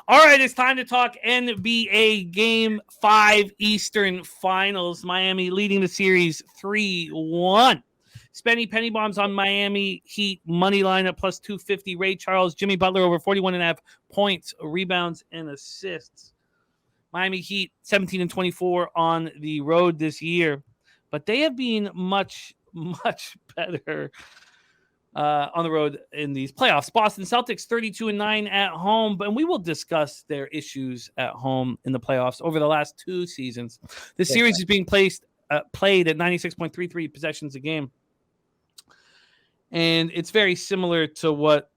All right, it's time to talk NBA Game 5 Eastern Finals. Miami leading the series 3-1. Spending penny bombs on Miami Heat money line at plus 250. Ray Charles, Jimmy Butler over 41.5 points, rebounds, and assists. Miami Heat 17-24 on the road this year, but they have been much better on the road in these playoffs. Boston Celtics 32-9 at home, and we will discuss their issues at home in the playoffs over the last 2 seasons. This series is being played at 96.33 possessions a game, and it's very similar to what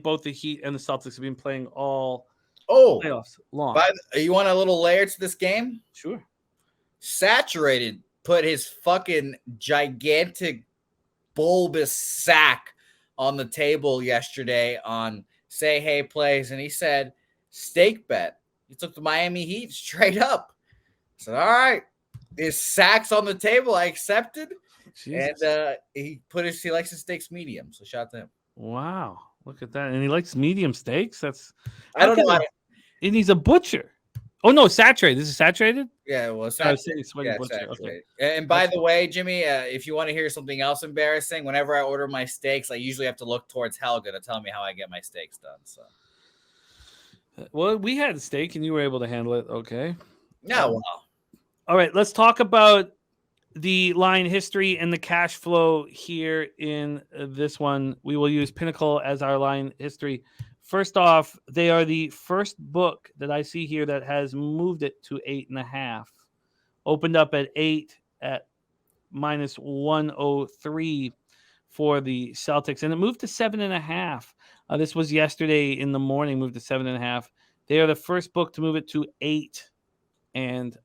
both the Heat and the Celtics have been playing all playoffs long. You want a little layer to this game? Sure. Saturated put his fucking gigantic bulbous sack on the table yesterday on Say Hey Plays, and he said, stake bet. He took the Miami Heat straight up. I said, all right, his sack's on the table. I accepted. Jesus. And he likes his steaks medium, so shout out to him. Wow, look at that. And he likes medium steaks. I don't know. And he's a butcher. Oh, no, saturated. This is saturated? Yeah, well, saturated. Okay. And by the way, Jimmy, if you want to hear something else embarrassing, whenever I order my steaks, I usually have to look towards Helga to tell me how I get my steaks done. So, well, we had steak and you were able to handle it. Okay. Yeah, well. All right, let's talk about the line history and the cash flow here in this one. We will use Pinnacle as our line history. First off, they are the first book that I see here that has moved it to 8.5. Opened up at 8 at minus 103 for the Celtics, and it moved to 7.5. This was yesterday in the morning, moved to 7.5. They are the first book to move it to 8.5.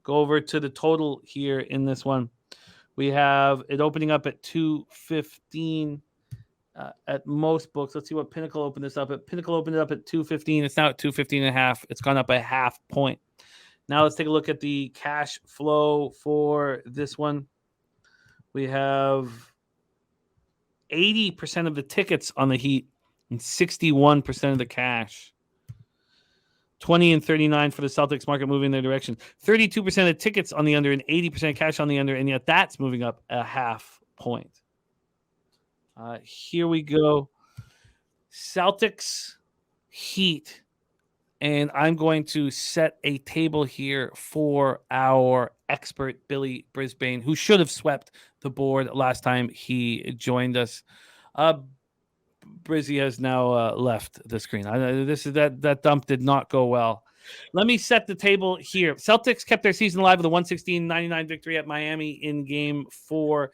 Go over to the total here in this one. We have it opening up at 215. At most books. Let's see what Pinnacle opened this up at. Pinnacle opened it up at 215. It's now at 215.5. It's gone up a half point. Now let's take a look at the cash flow for this one. We have 80% of the tickets on the Heat and 61% of the cash. 20 and 39 for the Celtics, market moving in their direction. 32% of tickets on the under and 80% cash on the under, and yet that's moving up a half point. Here we go. Celtics, Heat. And I'm going to set a table here for our expert, Billy Brisbane, who should have swept the board last time he joined us. Brizzy has now left the screen. That dump did not go well. Let me set the table here. Celtics kept their season alive with a 116-99 victory at Miami in Game 4.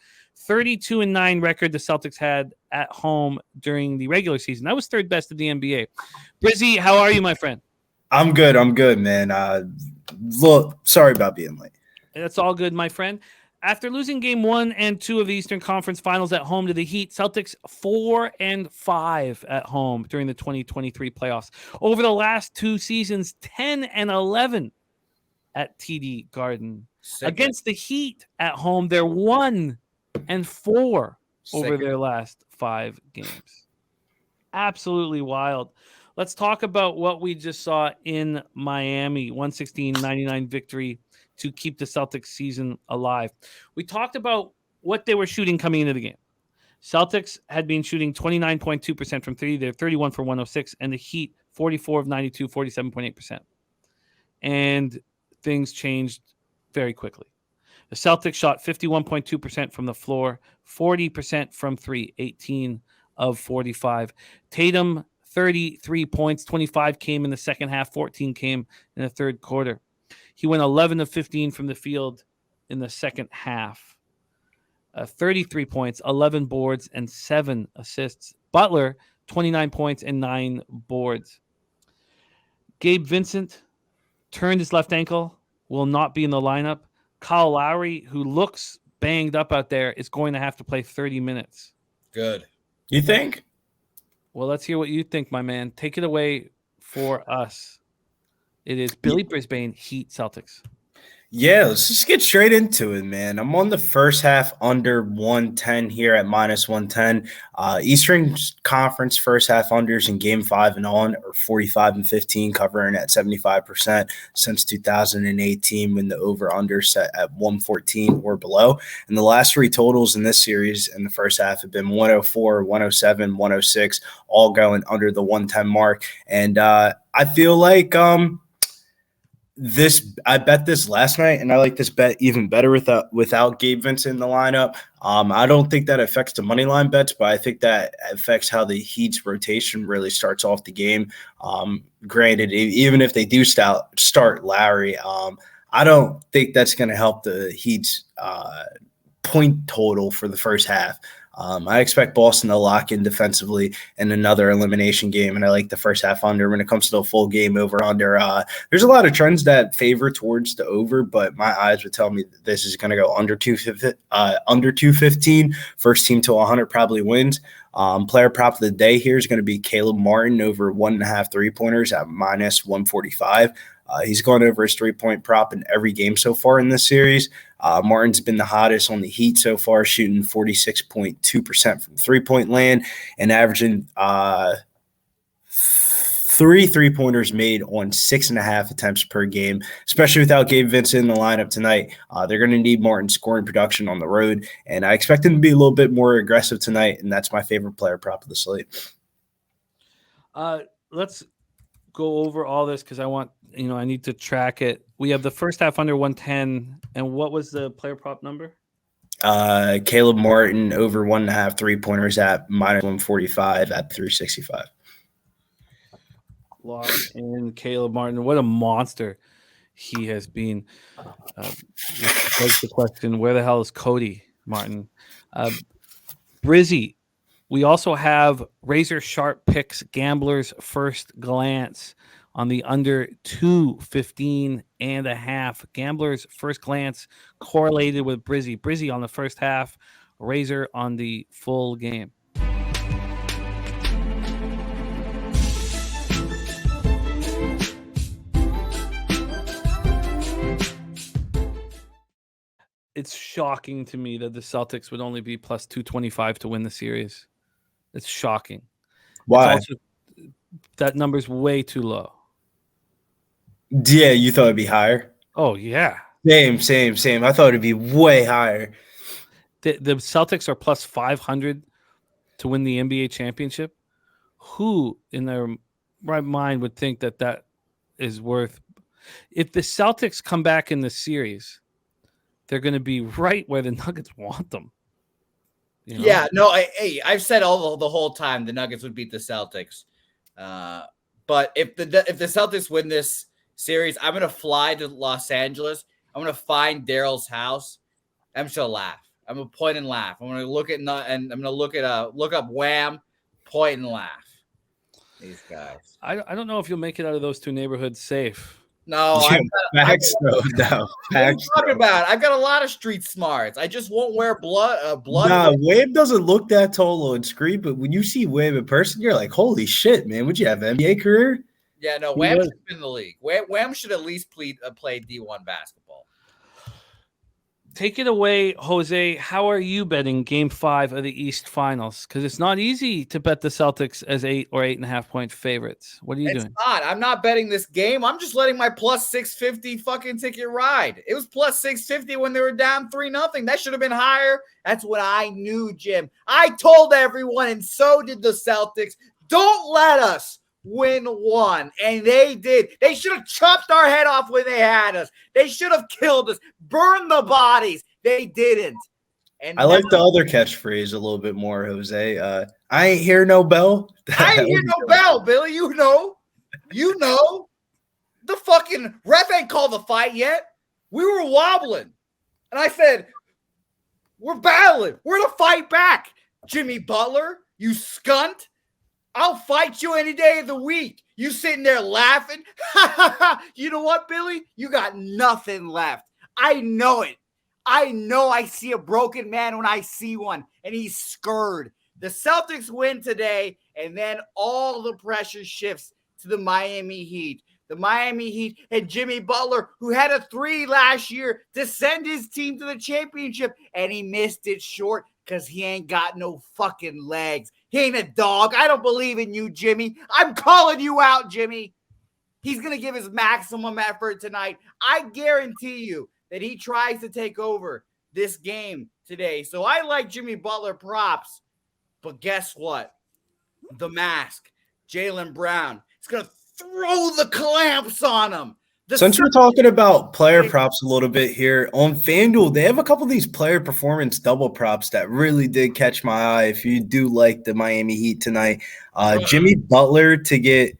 32-9 record the Celtics had at home during the regular season. That was third best in the NBA. Brizzy, how are you, my friend? I'm good, man. Sorry about being late. That's all good, my friend. After losing Game 1 and 2 of the Eastern Conference Finals at home to the Heat, Celtics 4-5 at home during the 2023 playoffs. Over the last 2 seasons, 10-11 at TD Garden. Against the Heat at home, they're 1-4 over their last 5 games. Absolutely wild. Let's talk about what we just saw in Miami. 116-99 victory to keep the Celtics season alive. We talked about what they were shooting coming into the game. Celtics had been shooting 29.2% from 3. They're 31 for 106, and the Heat 44 of 92, 47.8%. And things changed very quickly. The Celtics shot 51.2% from the floor, 40% from 3, 18 of 45. Tatum, 33 points, 25 came in the second half, 14 came in the third quarter. He went 11 of 15 from the field in the second half. 33 points, 11 boards, and 7 assists. Butler, 29 points and 9 boards. Gabe Vincent turned his left ankle, will not be in the lineup. Kyle Lowry, who looks banged up out there, is going to have to play 30 minutes. Good. You think? Well, let's hear what you think, my man. Take it away for us. It is Billy Brisbane, Heat, Celtics. Yeah, let's just get straight into it, man. I'm on the first half under 110 here at minus 110. Eastern Conference first half unders in game 5 and on are 45 and 15, covering at 75% since 2018 when the over-under set at 114 or below. And the last three totals in this series in the first half have been 104, 107, 106, all going under the 110 mark. And I feel like I bet this last night, and I like this bet even better without Gabe Vincent in the lineup. I don't think that affects the money line bets, but I think that affects how the Heat's rotation really starts off the game. Granted, even if they do start Lowry, I don't think that's going to help the Heat's point total for the first half. I expect Boston to lock in defensively in another elimination game, and I like the first half under. When it comes to the full game over under, there's a lot of trends that favor towards the over, but my eyes would tell me that this is going to go under 215. First team to 100 probably wins. Player prop of the day here is going to be Caleb Martin over 1.5 3-pointers at minus 145. He's gone over his 3-point prop in every game so far in this series. Martin's been the hottest on the Heat so far, shooting 46.2% from three-point land and averaging 3 3-pointers made on 6.5 attempts per game, especially without Gabe Vincent in the lineup tonight. They're going to need Martin scoring production on the road, and I expect him to be a little bit more aggressive tonight, and that's my favorite player prop of the slate. Let's go over all this because I need to track it. We have the first half under 110, and what was the player prop number? Caleb Martin over 1.5 3-pointers at minus 145 at 365. Lock in Caleb Martin. What a monster he has been. That's the question. Where the hell is Cody Martin? Brizzy. We also have razor sharp picks, gamblers first glance on the under 215.5. Gamblers first glance correlated with Brizzy. Brizzy on the first half, razor on the full game. It's shocking to me that the Celtics would only be plus 225 to win the series. It's shocking. Why? That number's way too low. Yeah, you thought it'd be higher? Oh, yeah. Same. I thought it'd be way higher. The Celtics are plus 500 to win the NBA championship. Who in their right mind would think that is worth? If the Celtics come back in the series, they're going to be right where the Nuggets want them. You know? Yeah, no, I've said the whole time the Nuggets would beat the Celtics. But if the Celtics win this series, I'm gonna fly to Los Angeles. I'm gonna find Daryl's house. I'm just gonna laugh. I'm gonna point and laugh. I'm gonna look up Wham, point and laugh. These guys. I don't know if you'll make it out of those two neighborhoods safe. No, What are you talking about? I've got a lot of street smarts. I just won't wear blood. Nah, Wham doesn't look that tall on screen, but when you see Wham in person, you're like, holy shit, man. Would you have an NBA career? Yeah, no, Wham should have been in the league. Wham should at least play D1 basketball. Take it away, Jose. How are you betting Game 5 of the East Finals? Because it's not easy to bet the Celtics as 8 or 8.5 point favorites. What are you doing? It's not. I'm not betting this game. I'm just letting my plus 650 fucking ticket ride. It was plus 650 when they were down 3-0. That should have been higher. That's what I knew, Jim. I told everyone, and so did the Celtics, don't let us win one. And they did. They should have chopped our head off when they had us. They should have killed us, burned the bodies. They didn't. And I like the other catchphrase a little bit more, Jose. I ain't hear no bell. I ain't hear no bell, Billy. You know. The fucking ref ain't called the fight yet. We were wobbling. And I said, we're battling. We're going to fight back. Jimmy Butler, you scunt. I'll fight you any day of the week. You sitting there laughing. You know what, Billy? You got nothing left. I know it. I know I see a broken man when I see one, and he's scared. The Celtics win today, and then all the pressure shifts to the Miami Heat. the Miami Heat and Jimmy Butler, who had a 3 last year to send his team to the championship, and he missed it short because he ain't got no fucking legs. He ain't a dog. I don't believe in you, Jimmy. I'm calling you out, Jimmy. He's going to give his maximum effort tonight. I guarantee you that he tries to take over this game today. So I like Jimmy Butler props. But guess what? The mask, Jaylen Brown, is going to throw the clamps on him. Since we're talking about player props a little bit here, on FanDuel, they have a couple of these player performance double props that really did catch my eye. If you do like the Miami Heat tonight, Jimmy Butler to get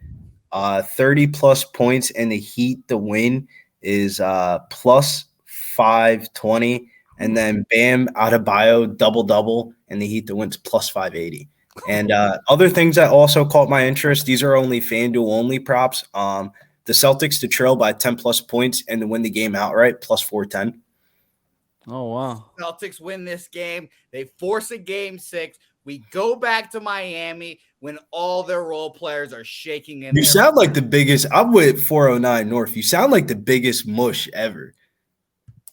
30-plus points and the Heat to win is plus 520. And then Bam Adebayo double-double and the Heat to win is plus 580. And other things that also caught my interest, these are only FanDuel-only props. The Celtics to trail by 10-plus points and to win the game outright, plus 410. Oh, wow. Celtics win this game. They force a game 6. We go back to Miami when all their role players are shaking in. You sound like the biggest – I'm with 409 North. You sound like the biggest mush ever.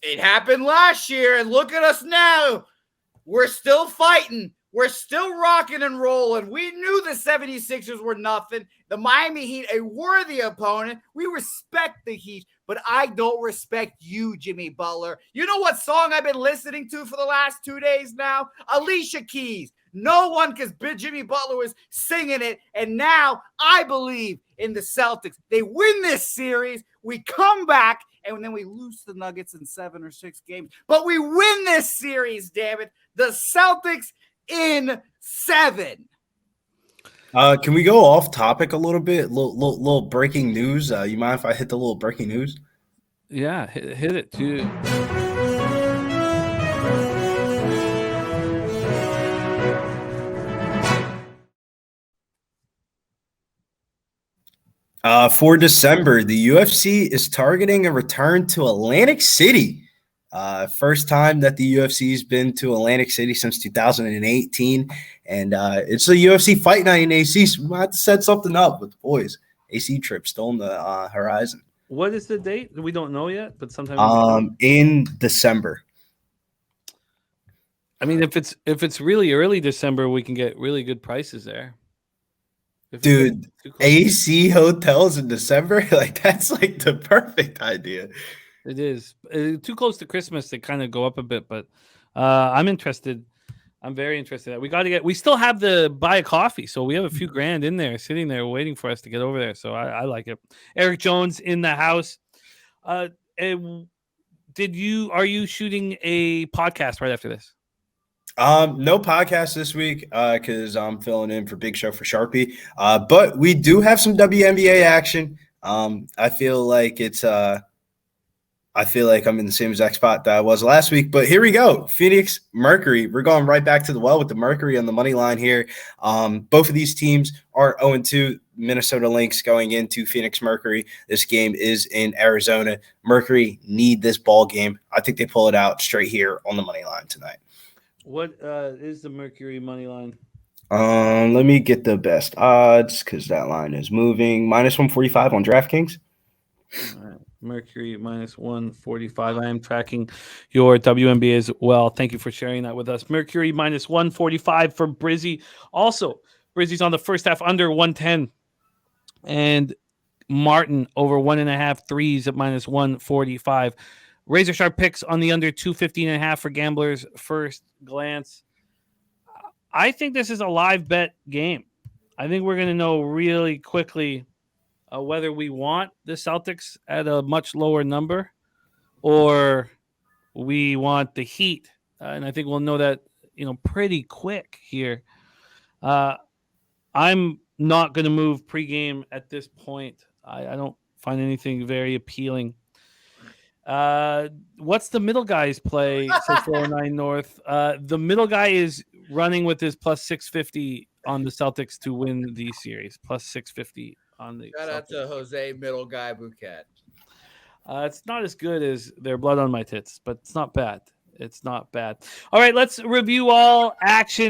It happened last year, and look at us now. We're still fighting. We're still rocking and rolling. We knew the 76ers were nothing. The Miami Heat, a worthy opponent. We respect the Heat, but I don't respect you, Jimmy Butler. You know what song I've been listening to for the last 2 days now? Alicia Keys. No one, because Jimmy Butler was singing it, and now I believe in the Celtics. They win this series. We come back, and then we lose the Nuggets in 7 or 6 games. But we win this series, damn it. The Celtics in 7. Can we go off topic a little bit? Little breaking news. You mind if I hit the little breaking news? Yeah, hit it too. For December, the UFC is targeting a return to Atlantic City. First time that the UFC's been to Atlantic City since 2018. And it's a UFC Fight Night in AC, so we might have to set something up with the boys. AC trip still on the horizon. What is the date? We don't know yet, but sometime in December. I mean, if it's really early December, we can get really good prices there. Dude, AC hotels in December, like that's like the perfect idea. It is too close to Christmas to kind of go up a bit, but I'm interested. I'm very interested. We still have to buy a coffee, so we have a few grand in there, sitting there, waiting for us to get over there. So I like it. Eric Jones in the house. Are you shooting a podcast right after this? No podcast this week because I'm filling in for Big Show for Sharpie. But we do have some WNBA action. I feel like I'm in the same exact spot that I was last week. But here we go. Phoenix Mercury. We're going right back to the well with the Mercury on the money line here. Both of these teams are 0-2. Minnesota Lynx going into Phoenix Mercury. This game is in Arizona. Mercury need this ball game. I think they pull it out straight here on the money line tonight. What is the Mercury money line? Let me get the best odds because that line is moving. Minus 145 on DraftKings. All right. Mercury minus 145. I am tracking your WNBA as well. Thank you for sharing that with us. Mercury minus 145 for Brizzy. Also, Brizzy's on the first half under 110. And Martin over 1.5 threes at minus 145. Razor sharp picks on the under 215.5 for gamblers first glance. I think this is a live bet game. I think we're going to know really quickly whether we want the Celtics at a much lower number or we want the Heat. And I think we'll know that, pretty quick here. I'm not going to move pregame at this point. I don't find anything very appealing. What's the middle guy's play? So 409 North. The middle guy is running with his plus 650 on the Celtics to win the series. Plus 650 on the Shout Celtics. out to Jose Middle Guy Bouquet. It's not as good as their blood on my tits, but it's not bad. It's not bad. All right, let's review all action